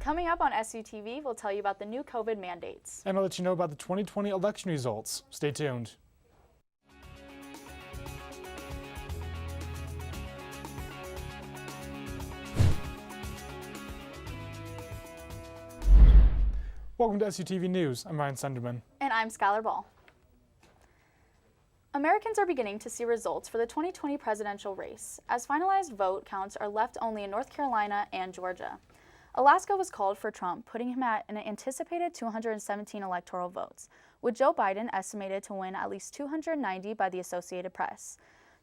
Coming up on SUTV, we'll tell you about the new COVID mandates. And I'll let you know about the 2020 election results. Stay tuned. Welcome to SUTV News. I'm Ryan Sunderman. And I'm Skylar Ball. Americans are beginning to see results for the 2020 presidential race, as finalized vote counts are left only in North Carolina and Georgia. Alaska was called for Trump, putting him at an anticipated 217 electoral votes, with Joe Biden estimated to win at least 290 by the Associated Press.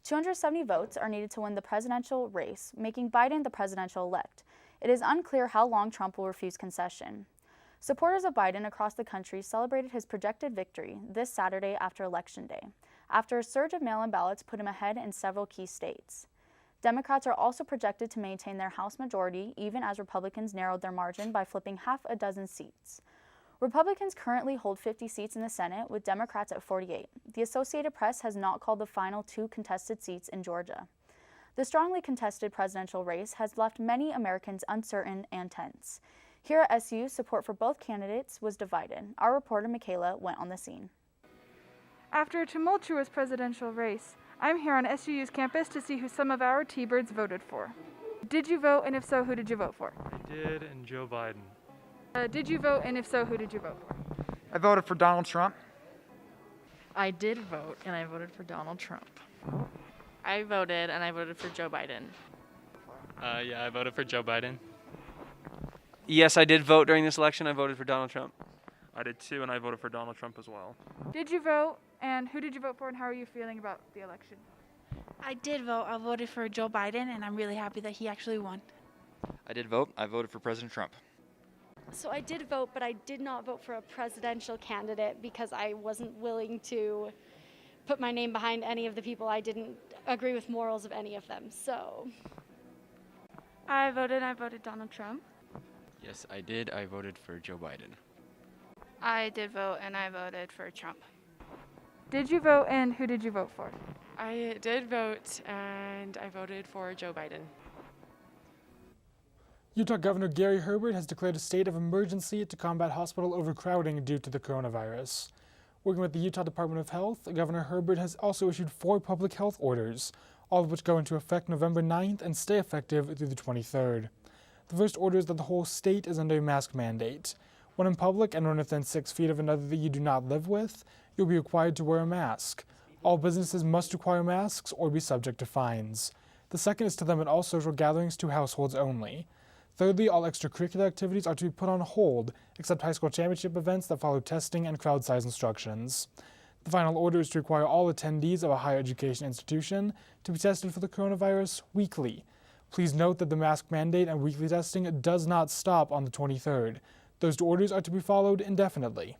270 votes are needed to win the presidential race, making Biden the presidential elect. It is unclear how long Trump will refuse concession. Supporters of Biden across the country celebrated his projected victory this Saturday after Election Day, after a surge of mail-in ballots put him ahead in several key states. Democrats are also projected to maintain their House majority, even as Republicans narrowed their margin by flipping half a dozen seats. Republicans currently hold 50 seats in the Senate, with Democrats at 48. The Associated Press has not called the final 2 contested seats in Georgia. The strongly contested presidential race has left many Americans uncertain and tense. Here at SU, support for both candidates was divided. Our reporter Michaela went on the scene. After a tumultuous presidential race, I'm here on SU's campus to see who some of our T-Birds voted for. Did you vote, and if so, who did you vote for? I did, and Joe Biden. Did you vote, and if so, who did you vote for? I voted for Donald Trump. I did vote, and I voted for Donald Trump. I voted, and I voted for Joe Biden. Yeah, I voted for Joe Biden. Yes, I did vote during this election. I voted for Donald Trump. I did too, and I voted for Donald Trump as well. Did you vote, and who did you vote for, and how are you feeling about the election? I did vote. I voted for Joe Biden, and I'm really happy that he actually won. I did vote. I voted for President Trump. So I did vote, but I did not vote for a presidential candidate because I wasn't willing to put my name behind any of the people. I didn't agree with morals of any of them, so. I voted Donald Trump. Yes, I did. I voted for Joe Biden. I did vote, and I voted for Trump. Did you vote, and who did you vote for? I did vote, and I voted for Joe Biden. Utah Governor Gary Herbert has declared a state of emergency to combat hospital overcrowding due to the coronavirus. Working with the Utah Department of Health, Governor Herbert has also issued 4 public health orders, all of which go into effect November 9th and stay effective through the 23rd. The first order is that the whole state is under a mask mandate. When in public and when within 6 feet of another that you do not live with, you'll be required to wear a mask. All businesses must require masks or be subject to fines. The second is to limit all social gatherings to households only. Thirdly, all extracurricular activities are to be put on hold, except high school championship events that follow testing and crowd size instructions. The final order is to require all attendees of a higher education institution to be tested for the coronavirus weekly. Please note that the mask mandate and weekly testing does not stop on the 23rd. Those orders are to be followed indefinitely.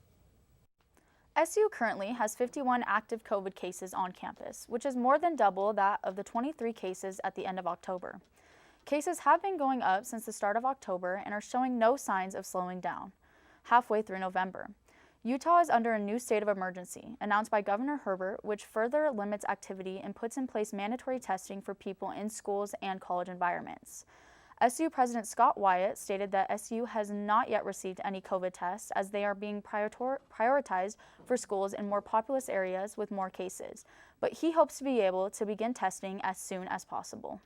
SU currently has 51 active COVID cases on campus, which is more than double that of the 23 cases at the end of October. Cases have been going up since the start of October and are showing no signs of slowing down. Halfway through November, Utah is under a new state of emergency, announced by Governor Herbert, which further limits activity and puts in place mandatory testing for people in schools and college environments. SU President Scott Wyatt stated that SU has not yet received any COVID tests as they are being prioritized for schools in more populous areas with more cases, but he hopes to be able to begin testing as soon as possible.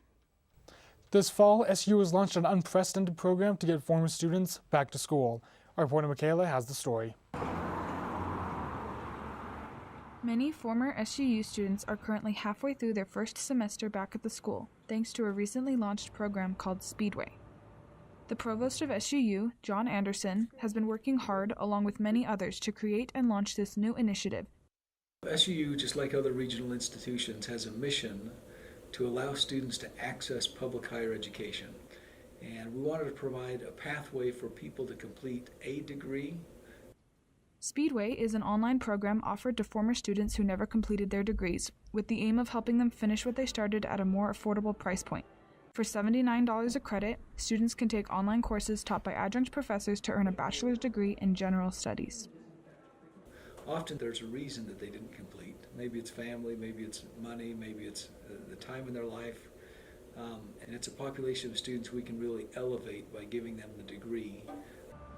This fall, SU has launched an unprecedented program to get former students back to school. Our reporter Michaela has the story. Many former SUU students are currently halfway through their first semester back at the school, thanks to a recently launched program called Speedway. The provost of SUU, John Anderson, has been working hard along with many others to create and launch this new initiative. SUU, just like other regional institutions, has a mission to allow students to access public higher education. And we wanted to provide a pathway for people to complete a degree. Speedway is an online program offered to former students who never completed their degrees, with the aim of helping them finish what they started at a more affordable price point. For $79 a credit, students can take online courses taught by adjunct professors to earn a bachelor's degree in general studies. Often there's a reason that they didn't complete. Maybe it's family, maybe it's money, maybe it's the time in their life. And it's a population of students we can really elevate by giving them the degree.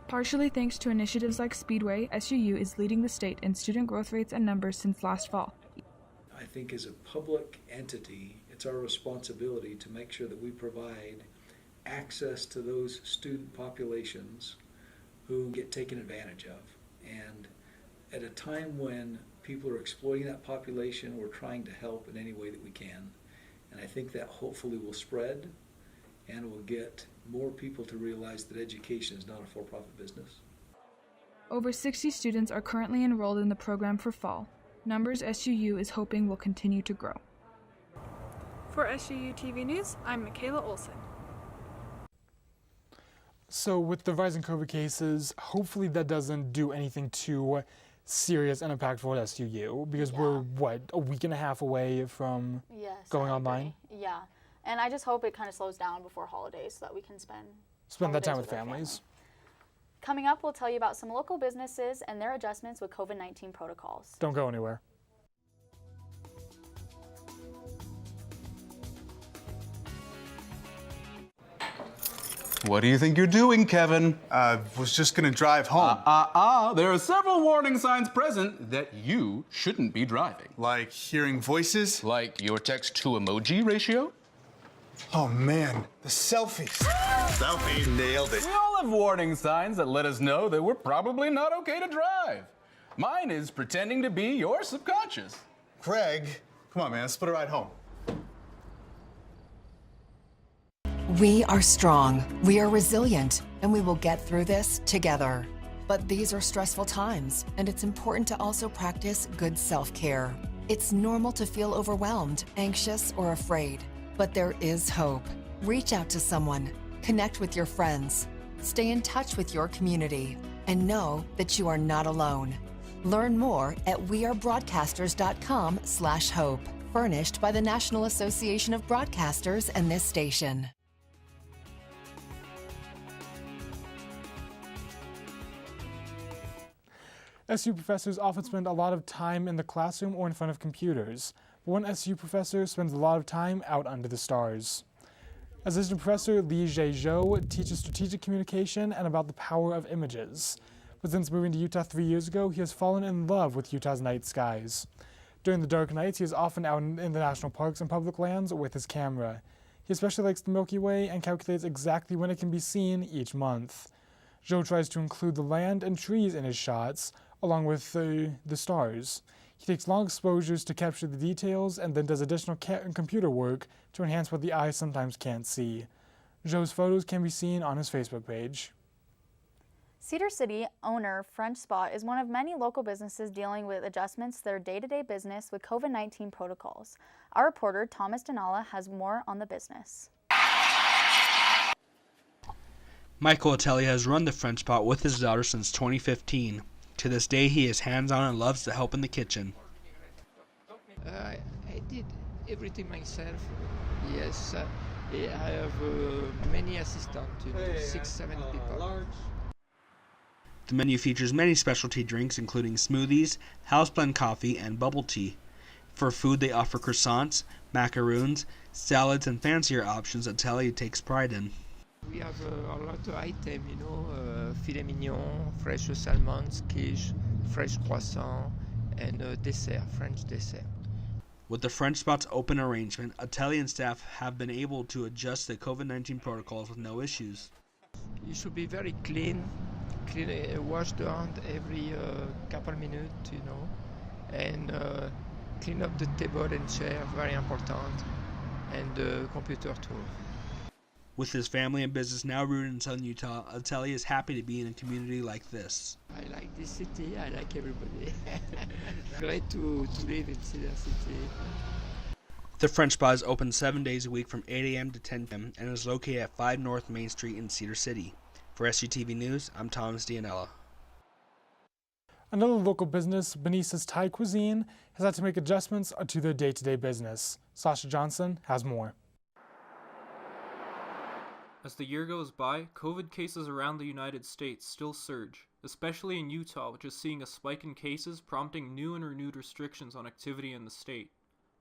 Partially thanks to initiatives like Speedway, SUU is leading the state in student growth rates and numbers since last fall. I think as a public entity, it's our responsibility to make sure that we provide access to those student populations who get taken advantage of. And at a time when people are exploiting that population, we're trying to help in any way that we can. And I think that hopefully will spread and will get more people to realize that education is not a for-profit business. Over 60 students are currently enrolled in the program for fall. Numbers SUU is hoping will continue to grow. For SUU TV News, I'm Michaela Olson. So with the rising COVID cases, hopefully that doesn't do anything too serious and impactful at SUU, because we're, a week and a half away from going online? Yeah, and I just hope it kind of slows down before holidays so that we can spend that time with families. Coming up, we'll tell you about some local businesses and their adjustments with COVID-19 protocols. Don't go anywhere. What do you think you're doing, Kevin? Was just gonna drive home. There are several warning signs present that you shouldn't be driving. Like hearing voices? Like your text-to-emoji ratio? Oh man, the selfies. Selfies. Nailed it. We all have warning signs that let us know that we're probably not okay to drive. Mine is pretending to be your subconscious. Craig, come on man, let's put a ride home. We are strong, we are resilient, and we will get through this together. But these are stressful times, and it's important to also practice good self-care. It's normal to feel overwhelmed, anxious, or afraid, but there is hope. Reach out to someone, connect with your friends, stay in touch with your community, and know that you are not alone. Learn more at wearebroadcasters.com/hope, furnished by the National Association of Broadcasters and this station. SU professors often spend a lot of time in the classroom or in front of computers, but one SU professor spends a lot of time out under the stars. Assistant Professor Li Zhe-zhou teaches strategic communication and about the power of images. But since moving to Utah 3 years ago, he has fallen in love with Utah's night skies. During the dark nights, he is often out in the national parks and public lands with his camera. He especially likes the Milky Way and calculates exactly when it can be seen each month. Zhou tries to include the land and trees in his shots, along with the stars. He takes long exposures to capture the details and then does additional computer work to enhance what the eye sometimes can't see. Zhou's photos can be seen on his Facebook page. Cedar City owner French Spot is one of many local businesses dealing with adjustments to their day-to-day business with COVID-19 protocols. Our reporter Thomas Denala has more on the business. Michael Atelier has run the French Spot with his daughter since 2015. To this day, he is hands-on and loves to help in the kitchen. I did everything myself. Yes, I have many assistants, 6-7 people. The menu features many specialty drinks, including smoothies, house blend coffee, and bubble tea. For food, they offer croissants, macaroons, salads, and fancier options Atelier takes pride in. We have a lot of items, filet mignon, fresh salmons, quiche, fresh croissant, and dessert, French dessert. With the French Spot's open arrangement, Atelier and staff have been able to adjust the COVID-19 protocols with no issues. You should be very clean, wash the hand every couple minutes, and clean up the table and chair, very important, and the computer too. With his family and business now rooted in southern Utah, Atelier is happy to be in a community like this. I like this city, I like everybody. Great to live in Cedar City. The French Spot is open 7 days a week from 8 a.m. to 10 p.m. and is located at 5 North Main Street in Cedar City. For SUTV News, I'm Thomas Dianella. Another local business, Benice's Thai Cuisine, has had to make adjustments to their day-to-day business. Sasha Johnson has more. As the year goes by, COVID cases around the United States still surge, especially in Utah, which is seeing a spike in cases prompting new and renewed restrictions on activity in the state.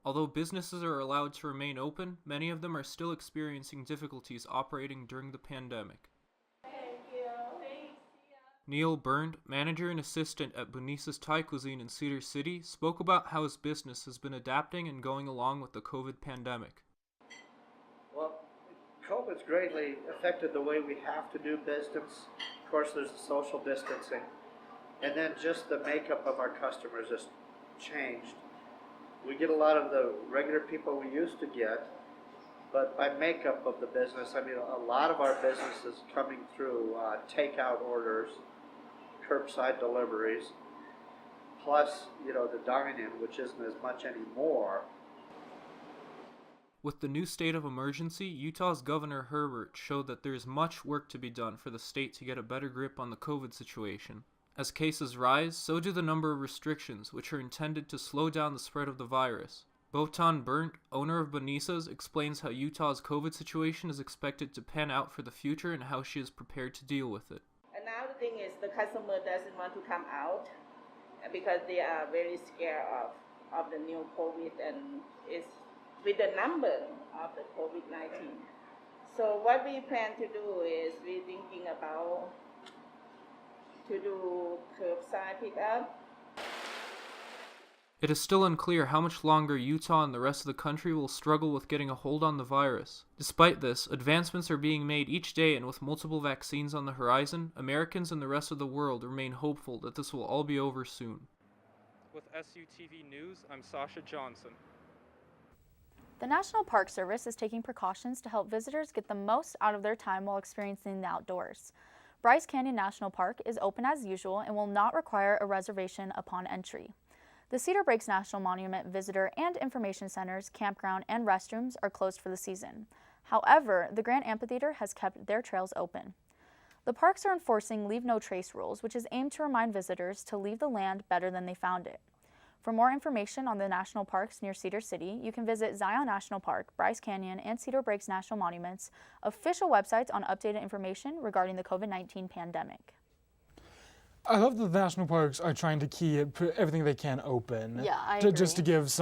Although businesses are allowed to remain open, many of them are still experiencing difficulties operating during the pandemic. Neil Byrne, manager and assistant at Bonisa's Thai Cuisine in Cedar City, spoke about how his business has been adapting and going along with the COVID pandemic. Well, COVID's greatly affected the way we have to do business. Of course, there's the social distancing. And then just the makeup of our customers has changed. We get a lot of the regular people we used to get, but by makeup of the business, I mean a lot of our business is coming through takeout orders, curbside deliveries, plus, the dine-in, which isn't as much anymore. With the new state of emergency, Utah's Governor Herbert showed that there is much work to be done for the state to get a better grip on the COVID situation. As cases rise, so do the number of restrictions, which are intended to slow down the spread of the virus. Botan Burnt, owner of Bonisa's, explains how Utah's COVID situation is expected to pan out for the future and how she is prepared to deal with it. And now the thing is, the customer doesn't want to come out because they are very scared of the new COVID and it's with the number of the COVID-19. So what we plan to do is we're thinking about to do curbside pickup. It is still unclear how much longer Utah and the rest of the country will struggle with getting a hold on the virus. Despite this, advancements are being made each day, and with multiple vaccines on the horizon, Americans and the rest of the world remain hopeful that this will all be over soon. With SUTV News, I'm Sasha Johnson. The National Park Service is taking precautions to help visitors get the most out of their time while experiencing the outdoors. Bryce Canyon National Park is open as usual and will not require a reservation upon entry. The Cedar Breaks National Monument Visitor and Information Centers, campground, and restrooms are closed for the season. However, the Grand Amphitheater has kept their trails open. The parks are enforcing Leave No Trace rules, which is aimed to remind visitors to leave the land better than they found it. For more information on the national parks near Cedar City, you can visit Zion National Park, Bryce Canyon, and Cedar Breaks National Monuments' official websites on updated information regarding the COVID-19 pandemic. I love that the national parks are trying to keep everything they can open. Yeah, I agree. Just to give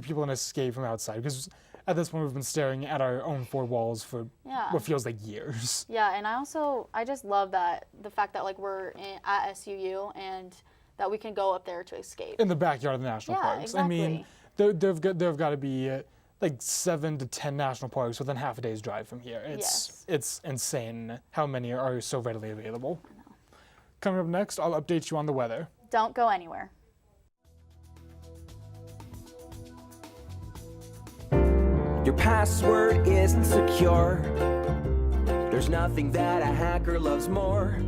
people an escape from outside, because at this point we've been staring at our own four walls for what feels like years. Yeah, and I just love that the fact that we're at SUU and that we can go up there to escape. In the backyard of the national parks. Exactly. I mean, there've got to be 7 to 10 national parks within half a day's drive from here. It's insane how many are so readily available. I know. Coming up next, I'll update you on the weather. Don't go anywhere. Your password isn't secure. There's nothing that a hacker loves more.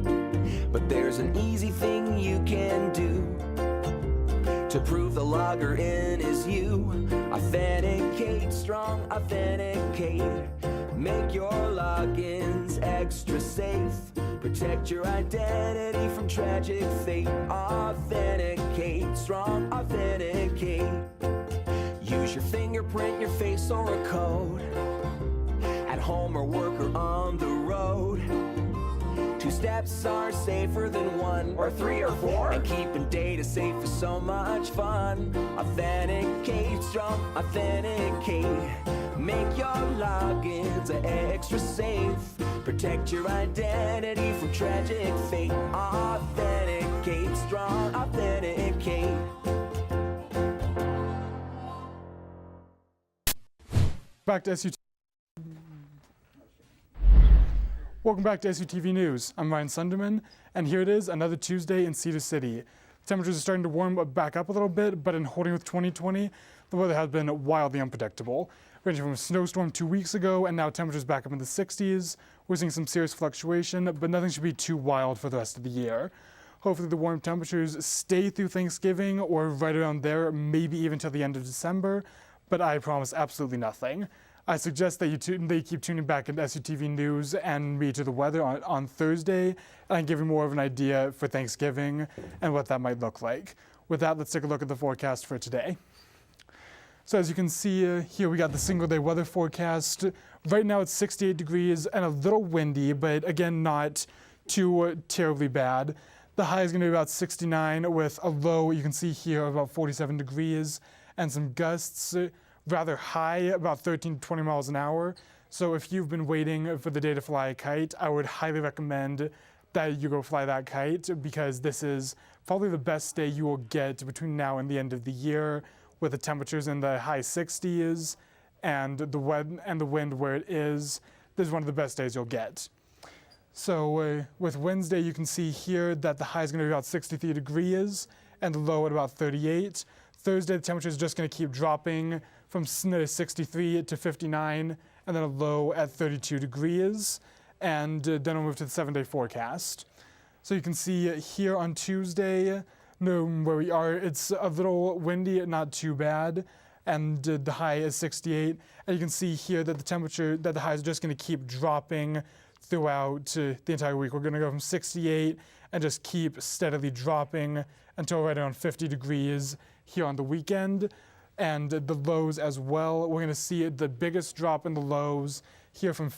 But there's an easy thing you can do to prove the logger in is you. Authenticate, strong authenticate. Make your logins extra safe. Protect your identity from tragic fate. Authenticate, strong authenticate. Use your fingerprint, your face, or a code. At home or work or on the road. 2 steps are safer than 1 or 3 or 4. And keeping data safe is so much fun. Authenticate, strong authenticate. Make your logins extra safe. Protect your identity from tragic fate. Authenticate, strong authenticate. Back to SUTV. Welcome back to SUTV News. I'm Ryan Sunderman, and here it is, another Tuesday in Cedar City. Temperatures are starting to warm back up a little bit, but in holding with 2020, the weather has been wildly unpredictable. Ranging from a snowstorm 2 weeks ago, and now temperatures back up in the 60s. We're seeing some serious fluctuation, but nothing should be too wild for the rest of the year. Hopefully the warm temperatures stay through Thanksgiving, or right around there, maybe even till the end of December, but I promise absolutely nothing. I suggest that you keep tuning back into SUTV News and me to the weather on Thursday, and I can give you more of an idea for Thanksgiving and what that might look like. With that, let's take a look at the forecast for today. So as you can see here, we got the single-day weather forecast. Right now it's 68 degrees and a little windy, but again, not too terribly bad. The high is going to be about 69 with a low, you can see here, about 47 degrees. and some gusts rather high, about 13 to 20 miles an hour. So if you've been waiting for the day to fly a kite, I would highly recommend that you go fly that kite, because this is probably the best day you will get between now and the end of the year, with the temperatures in the high 60s and the wind where it is. This is one of the best days you'll get. So with Wednesday, you can see here that the high is going to be about 63 degrees and the low at about 38. Thursday, the temperature is just going to keep dropping from 63 to 59, and then a low at 32 degrees. And then we'll move to the 7-day forecast. So you can see here on Tuesday, where we are, it's a little windy, not too bad, and the high is 68. And you can see here that the high is just going to keep dropping throughout the entire week. We're going to go from 68 and just keep steadily dropping until right around 50 degrees here on the weekend. And the lows as well, we're going to see the biggest drop in the lows here from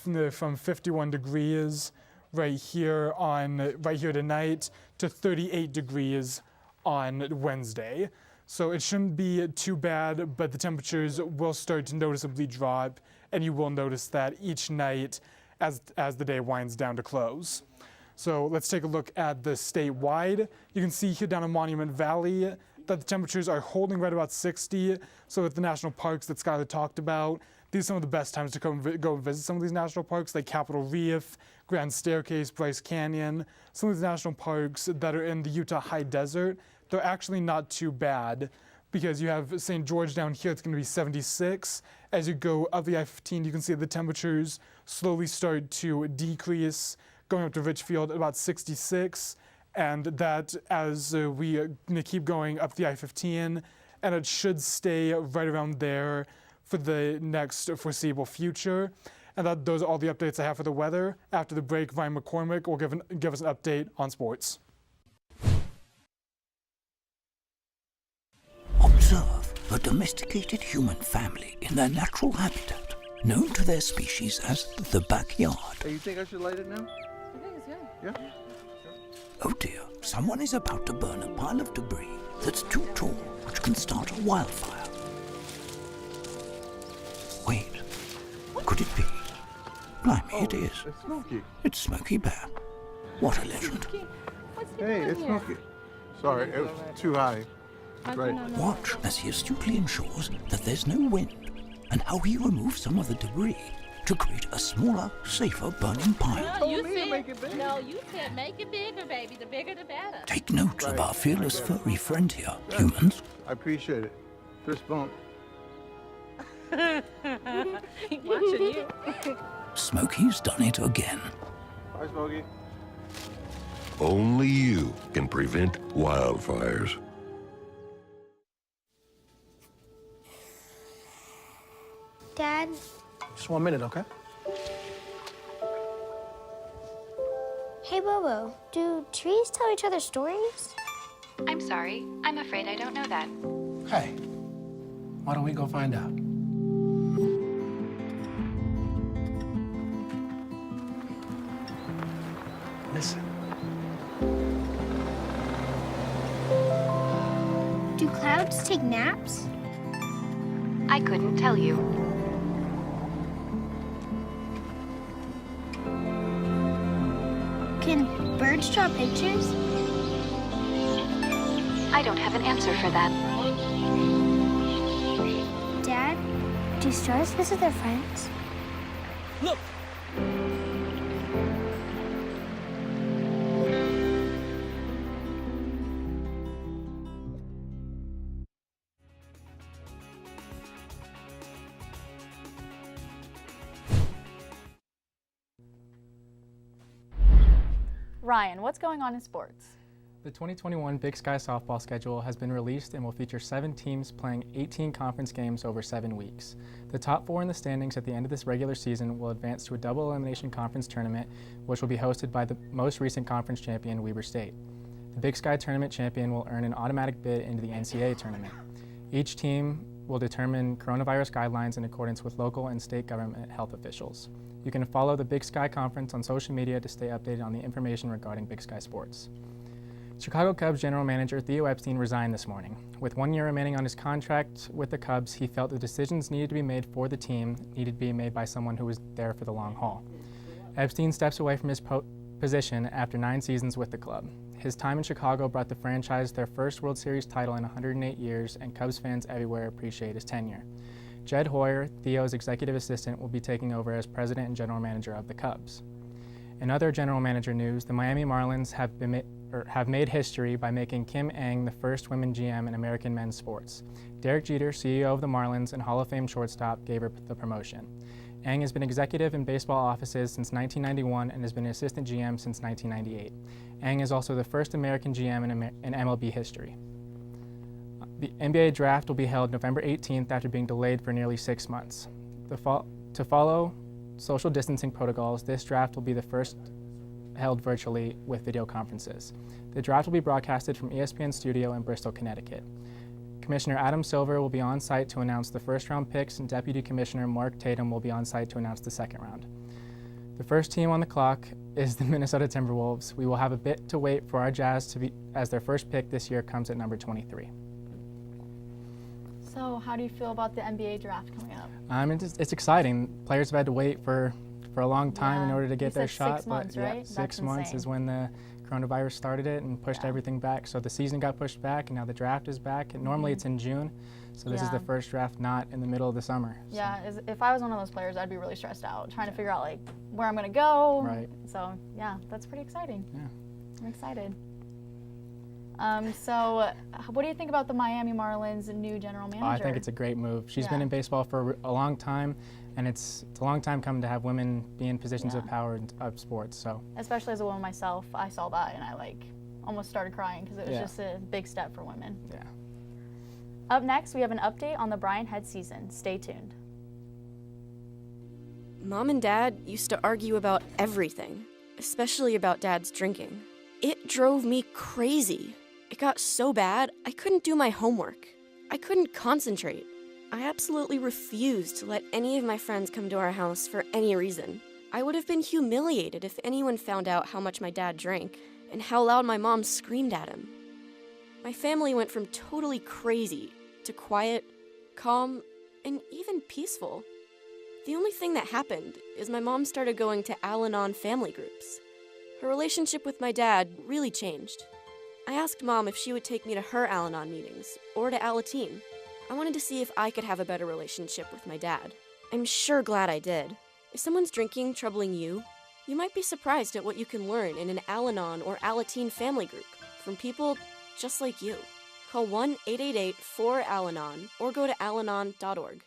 51 degrees right here tonight to 38 degrees on Wednesday. So it shouldn't be too bad, but the temperatures will start to noticeably drop, and you will notice that each night as the day winds down to close. So let's take a look at the statewide. You can see here down in Monument Valley that the temperatures are holding right about 60. So with the national parks that Skylar talked about, these are some of the best times to go visit some of these national parks, like Capitol Reef, Grand Staircase, Bryce Canyon. Some of these national parks that are in the Utah High Desert, they're actually not too bad, because you have St. George down here, it's going to be 76. As you go up the I-15, you can see the temperatures slowly start to decrease, going up to Richfield about 66. And that as we keep going up the I-15, and it should stay right around there for the next foreseeable future. And those are all the updates I have for the weather. After the break, Ryan McCormick will give us an update on sports. Observe a domesticated human family in their natural habitat, known to their species as the backyard. Hey, you think I should light it now? I think it's good. Yeah? Oh dear, someone is about to burn a pile of debris that's too tall, which can start a wildfire. Wait, could it be? Blimey, it is. It's Smokey. It's Smokey Bear. What a legend. Hey, it's Smokey. Sorry, it was too high. Right. Watch as he astutely ensures that there's no wind, and how he removes some of the debris to create a smaller, safer burning pile. No, you said make it bigger, baby. The bigger, the better. Take note of our fearless furry friend here, humans. I appreciate it. Fist bump. Watching you. Smokey's done it again. Bye, Smokey. Only you can prevent wildfires. Dad? Just 1 minute, okay? Hey, Bobo, do trees tell each other stories? I'm sorry. I'm afraid I don't know that. Hey, why don't we go find out? Listen. Do clouds take naps? I couldn't tell you. Can birds draw pictures? I don't have an answer for that. Dad, do stars visit their friends? Look! Ryan, what's going on in sports? The 2021 Big Sky softball schedule has been released and will feature 7 teams playing 18 conference games over 7 weeks. The top 4 in the standings at the end of this regular season will advance to a double elimination conference tournament, which will be hosted by the most recent conference champion, Weber State. The Big Sky tournament champion will earn an automatic bid into the NCAA tournament. Each team will determine coronavirus guidelines in accordance with local and state government health officials. You can follow the Big Sky Conference on social media to stay updated on the information regarding Big Sky sports. Chicago Cubs general manager Theo Epstein resigned this morning. With 1 year remaining on his contract with the Cubs, he felt the decisions needed to be made for the team needed to be made by someone who was there for the long haul. Epstein steps away from his position after 9 seasons with the club. His time in Chicago brought the franchise their first World Series title in 108 years, and Cubs fans everywhere appreciate his tenure. Jed Hoyer, Theo's executive assistant, will be taking over as president and general manager of the Cubs. In other general manager news, the Miami Marlins have made history by making Kim Ng the first women GM in American men's sports. Derek Jeter, CEO of the Marlins and Hall of Fame shortstop, gave her the promotion. Ng has been executive in baseball offices since 1991 and has been assistant GM since 1998. Ng is also the first American GM in MLB history. The NBA draft will be held November 18th after being delayed for nearly 6 months. To follow social distancing protocols, this draft will be the first held virtually with video conferences. The draft will be broadcasted from ESPN Studio in Bristol, Connecticut. Commissioner Adam Silver will be on site to announce the first round picks, and Deputy Commissioner Mark Tatum will be on site to announce the second round. The first team on the clock is the Minnesota Timberwolves. We will have a bit to wait for our Jazz to be, as their first pick this year comes at number 23. So how do you feel about the NBA draft coming up? It's exciting. Players have had to wait for a long time in order to get their shot. 6 months, but, right? Yeah, 6 months is when the coronavirus started it and pushed everything back. So the season got pushed back, and now the draft is back. And normally it's in June, so this is the first draft not in the middle of the summer. So. Yeah, if I was one of those players, I'd be really stressed out, trying to figure out like where I'm gonna go. Right. So yeah, that's pretty exciting. Yeah. I'm excited. So what do you think about the Miami Marlins' new general manager? I think it's a great move. She's been in baseball for a long time, and it's a long time coming to have women be in positions of power of sports. So especially as a woman myself, I saw that and I almost started crying because it was just a big step for women. Yeah. Up next, we have an update on the Brian Head season. Stay tuned. Mom and Dad used to argue about everything, especially about Dad's drinking. It drove me crazy. It got so bad, I couldn't do my homework. I couldn't concentrate. I absolutely refused to let any of my friends come to our house for any reason. I would have been humiliated if anyone found out how much my dad drank and how loud my mom screamed at him. My family went from totally crazy to quiet, calm, and even peaceful. The only thing that happened is my mom started going to Al-Anon family groups. Her relationship with my dad really changed. I asked Mom if she would take me to her Al-Anon meetings, or to Alateen. I wanted to see if I could have a better relationship with my dad. I'm sure glad I did. If someone's drinking troubling you, you might be surprised at what you can learn in an Al-Anon or Alateen family group from people just like you. Call 1-888-4-ALANON or go to alanon.org.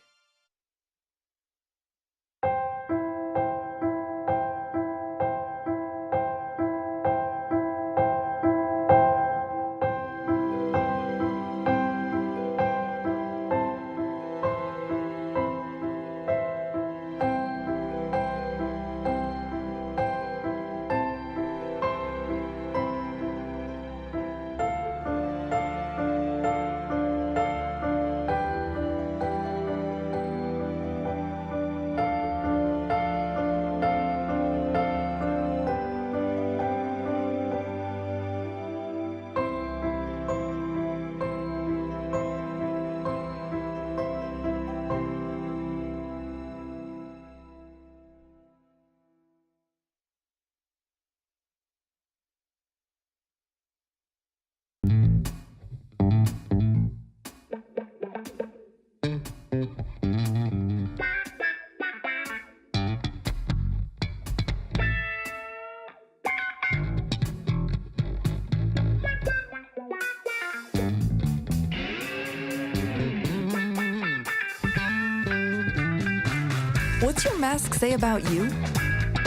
What's your mask say about you?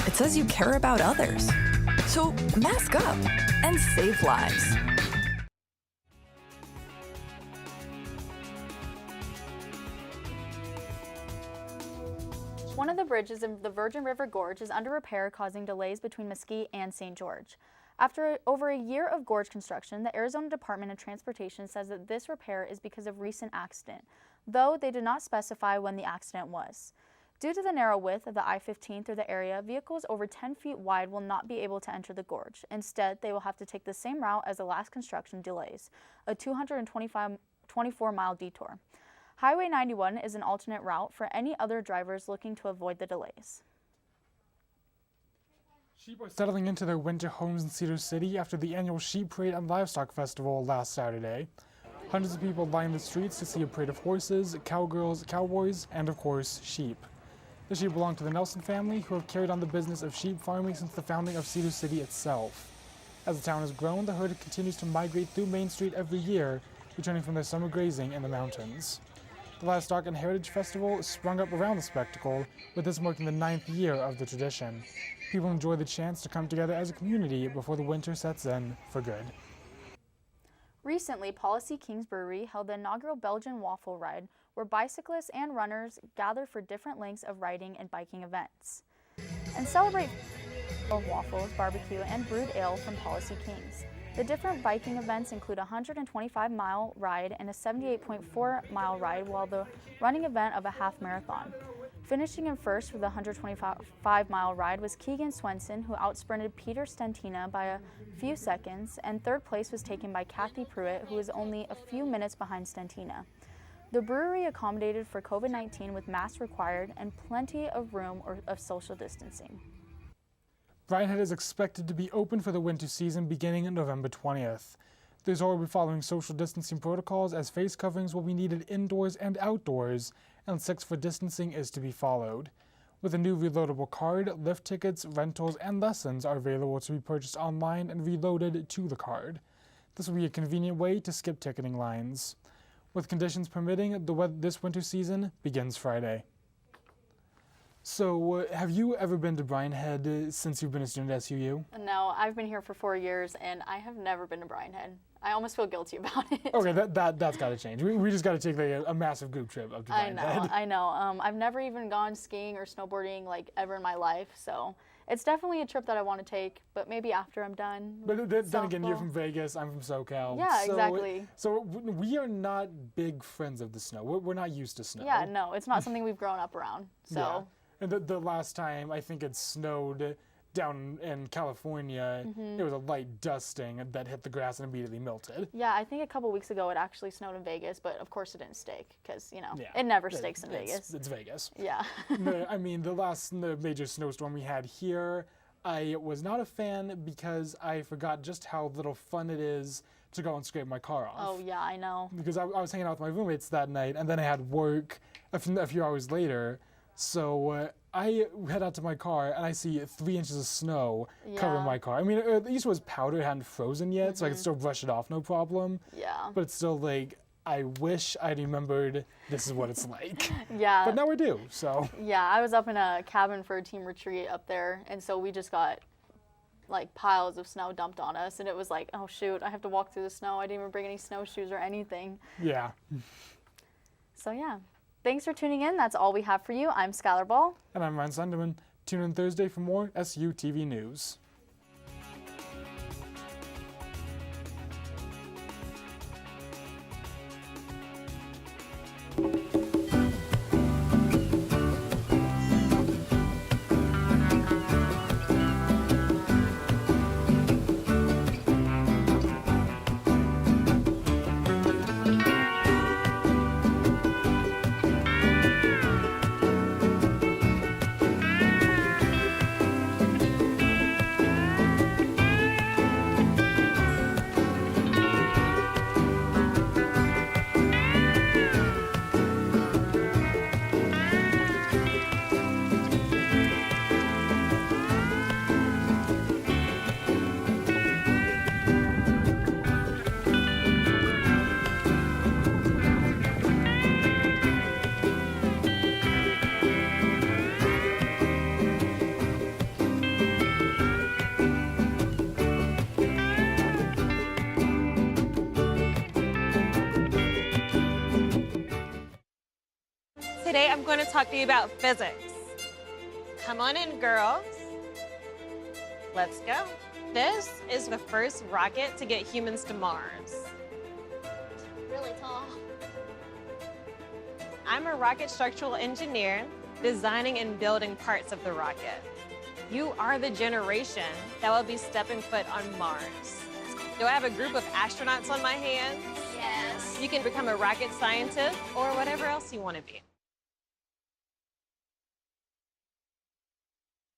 It says you care about others. So mask up and save lives. One of the bridges in the Virgin River Gorge is under repair, causing delays between Mesquite and St. George. After over a year of gorge construction, the Arizona Department of Transportation says that this repair is because of recent accident, though they did not specify when the accident was. Due to the narrow width of the I-15 through the area, vehicles over 10 feet wide will not be able to enter the gorge. Instead, they will have to take the same route as the last construction delays, a 224-mile detour. Highway 91 is an alternate route for any other drivers looking to avoid the delays. Sheep are settling into their winter homes in Cedar City after the annual Sheep Parade and Livestock Festival last Saturday. Hundreds of people lined the streets to see a parade of horses, cowgirls, cowboys, and of course, sheep. The sheep belong to the Nelson family, who have carried on the business of sheep farming since the founding of Cedar City itself. As the town has grown, the herd continues to migrate through Main Street every year, returning from their summer grazing in the mountains. The Livestock and Heritage Festival sprung up around the spectacle, with this marking the 9th year of the tradition. People enjoy the chance to come together as a community before the winter sets in for good. Recently, Policy Kings Brewery held the inaugural Belgian Waffle Ride, where bicyclists and runners gather for different lengths of riding and biking events. And celebrate of waffles, barbecue, and brewed ale from Policy Kings. The different biking events include a 125-mile ride and a 78.4-mile ride, while the running event of a half marathon. Finishing in first with the 125-mile ride was Keegan Swenson, who outsprinted Peter Stentina by a few seconds, and third place was taken by Kathy Pruitt, who was only a few minutes behind Stentina. The brewery accommodated for COVID-19 with masks required and plenty of room of social distancing. Bryan Head is expected to be open for the winter season beginning on November 20th. The resort will be following social distancing protocols, as face coverings will be needed indoors and outdoors, and 6-foot distancing is to be followed. With a new reloadable card, lift tickets, rentals, and lessons are available to be purchased online and reloaded to the card. This will be a convenient way to skip ticketing lines. With conditions permitting, this winter season begins Friday. So, have you ever been to Bryan Head since you've been a student at SUU? No, I've been here for 4 years, and I have never been to Bryan Head. I almost feel guilty about it. Okay, that's got to change. We just got to take a massive group trip up to Bryan Head. I know. I've never even gone skiing or snowboarding like ever in my life, so it's definitely a trip that I want to take, but maybe after I'm done. But then again, you're from Vegas, I'm from SoCal. Yeah, exactly. So we are not big friends of the snow. We're not used to snow. Yeah, no, it's not something we've grown up around. So. Yeah. And the last time I think it snowed down in California, it was a light dusting that hit the grass and immediately melted. Yeah, I think a couple weeks ago it actually snowed in Vegas, but of course it didn't stake because, it never stakes in Vegas. It's Vegas. Yeah. I mean, the last major snowstorm we had here, I was not a fan because I forgot just how little fun it is to go and scrape my car off. Oh, yeah, I know. Because I was hanging out with my roommates that night, and then I had work a few hours later. So I head out to my car and I see 3 inches of snow covering my car. I mean, at least it was powder, it hadn't frozen yet, so I could still brush it off, no problem. Yeah. But it's still like, I wish I remembered this is what it's like. Yeah. But now we do, so. Yeah, I was up in a cabin for a team retreat up there, and so we just got like piles of snow dumped on us, and it was like, oh shoot, I have to walk through the snow. I didn't even bring any snowshoes or anything. Yeah. So yeah. Thanks for tuning in. That's all we have for you. I'm Skylar Ball. And I'm Ryan Sunderman. Tune in Thursday for more SUTV News. Today I'm going to talk to you about physics. Come on in, girls. Let's go. This is the first rocket to get humans to Mars. Really tall. I'm a rocket structural engineer. designing and building parts of the rocket. You are the generation that will be stepping foot on Mars. Do I have a group of astronauts on my hands? Yes. You can become a rocket scientist or whatever else you want to be.